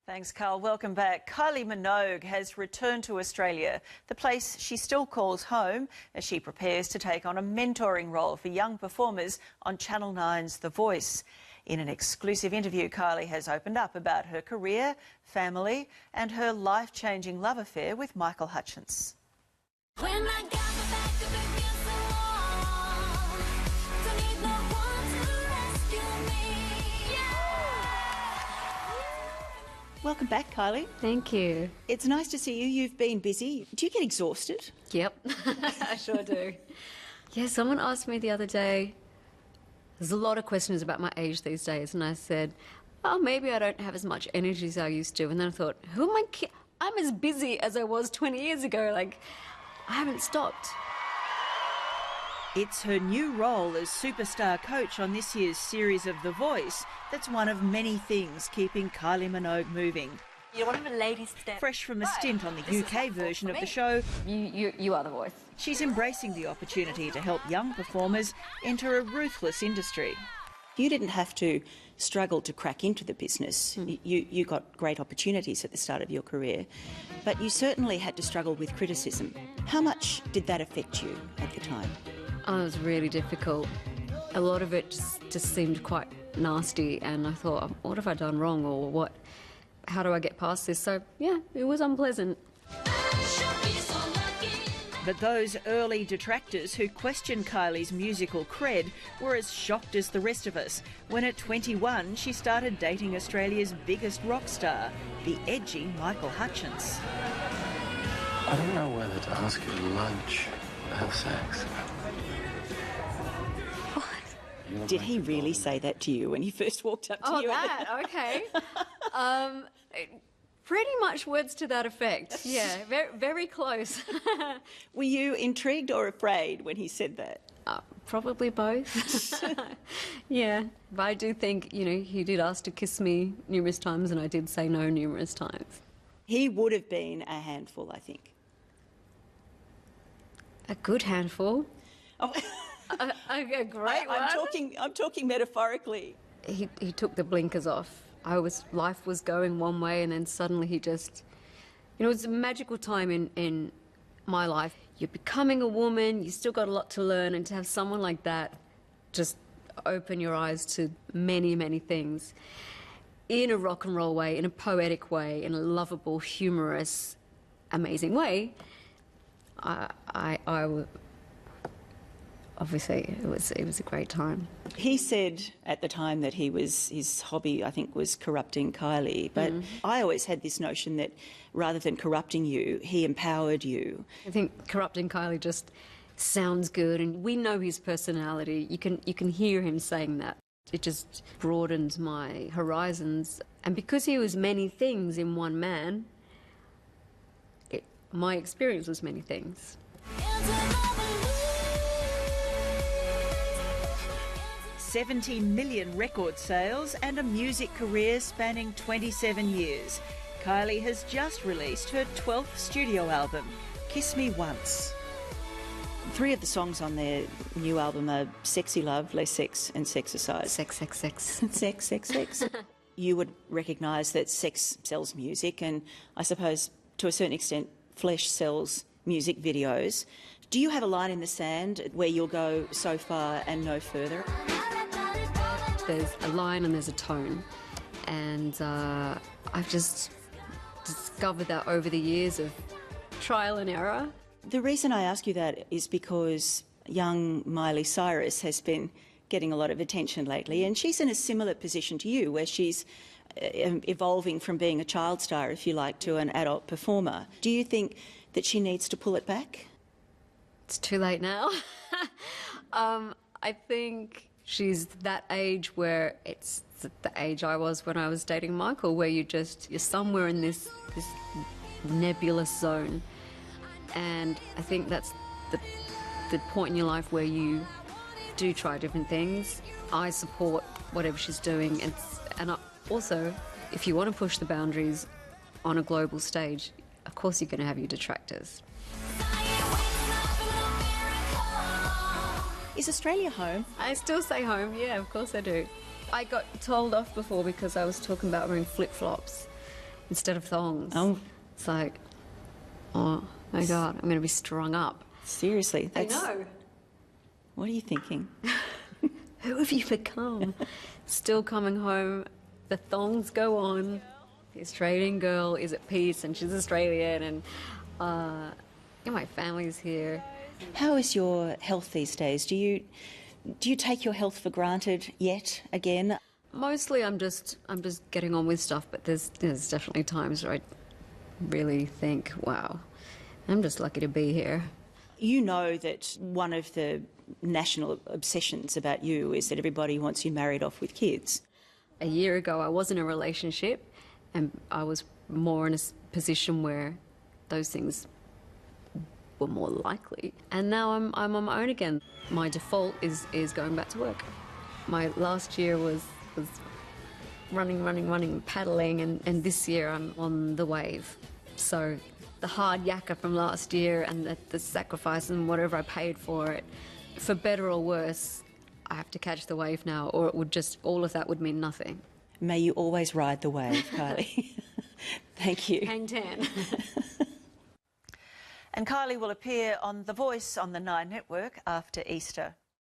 Thanks, Carl. Welcome back. Kylie Minogue has returned to Australia, the place she still calls home, as she prepares to take on a mentoring role for young performers on Channel 9's The Voice. In an exclusive interview, Kylie has opened up about her career, family and her life-changing love affair with Michael Hutchence. Welcome back, Kylie. Thank you. It's nice to see you. You've been busy. Do you get exhausted? Yep, I sure do. Yeah, someone asked me the other day, there's a lot of questions about my age these days, and I said, oh, maybe I don't have as much energy as I used to. And then I thought, who am I kidding? I'm as busy as I was 20 years ago. Like, I haven't stopped. It's her new role as superstar coach on this year's series of The Voice that's one of many things keeping Kylie Minogue moving. You're one of the ladies step. Fresh from a stint on the UK version of the show, You are the voice. she's embracing the opportunity to help young performers enter a ruthless industry. You didn't have to struggle to crack into the business. You got great opportunities at the start of your career, but you certainly had to struggle with criticism. How much did that affect you at the time? Oh, it was really difficult. A lot of it just seemed quite nasty, and I thought, what have I done wrong, or what? How do I get past this? So, yeah, it was unpleasant. But those early detractors who questioned Kylie's musical cred were as shocked as the rest of us when at 21 she started dating Australia's biggest rock star, the edgy Michael Hutchence. I don't know whether to ask you to lunch or have sex. Did he really say that to you when he first walked up to you? Oh, that? Okay. Pretty much words to that effect. Yeah, very, very close. Were you intrigued or afraid when he said that? Probably both. Yeah, but I do think, he did ask to kiss me numerous times, and I did say no numerous times. He would have been a handful, I think. A good handful. Oh. A great one. I'm talking metaphorically. He took the blinkers off. Life was going one way, and then suddenly he just, it was a magical time in my life. You're becoming a woman, you still got a lot to learn, and to have someone like that just open your eyes to many, many things in a rock and roll way, in a poetic way, in a lovable, humorous, amazing way. Obviously, it was a great time. He said at the time that his hobby, I think, was corrupting Kylie. But I always had this notion that rather than corrupting you, he empowered you. I think corrupting Kylie just sounds good, and we know his personality. You can hear him saying that. It just broadens my horizons. And because he was many things in one man, my experience was many things. 70 million record sales and a music career spanning 27 years. Kylie has just released her 12th studio album, Kiss Me Once. 3 of the songs on their new album are Sexy Love, Less Sex and Sexercise. Sex, sex, sex. Sex, sex, sex. You would recognise that sex sells music, and I suppose to a certain extent flesh sells music videos. Do you have a line in the sand where you'll go so far and no further? There's a line and there's a tone, and I've just discovered that over the years of trial and error. The reason I ask you that is because young Miley Cyrus has been getting a lot of attention lately, and she's in a similar position to you, where she's evolving from being a child star, if you like, to an adult performer. Do you think that she needs to pull it back? It's too late now. I think she's that age where it's the age I was when I was dating Michael, where you're somewhere in this nebulous zone. And I think that's the point in your life where you do try different things. I support whatever she's doing, and also, if you want to push the boundaries on a global stage, of course you're going to have your detractors. Is Australia home? I still say home, yeah, of course I do. I got told off before because I was talking about wearing flip-flops, instead of thongs. Oh. It's like, oh my God, I'm going to be strung up. Seriously, I know. What are you thinking? Who have you become? Still coming home, the thongs go on, the Australian girl is at peace and she's Australian, and my family's here. How is your health these days? Do you take your health for granted yet again? Mostly I'm just getting on with stuff, but there's definitely times where I really think, wow, I'm just lucky to be here. You know that one of the national obsessions about you is that everybody wants you married off with kids. A year ago I was in a relationship and I was more in a position where those things were more likely. And now I'm on my own again. My default is going back to work. My last year was running, paddling, and this year I'm on the wave. So the hard yakka from last year and the sacrifice and whatever I paid for it, for better or worse, I have to catch the wave now, or it would just, all of that would mean nothing. May you always ride the wave, Kylie. Thank you. Hang 10. And Kylie will appear on The Voice on the Nine Network after Easter.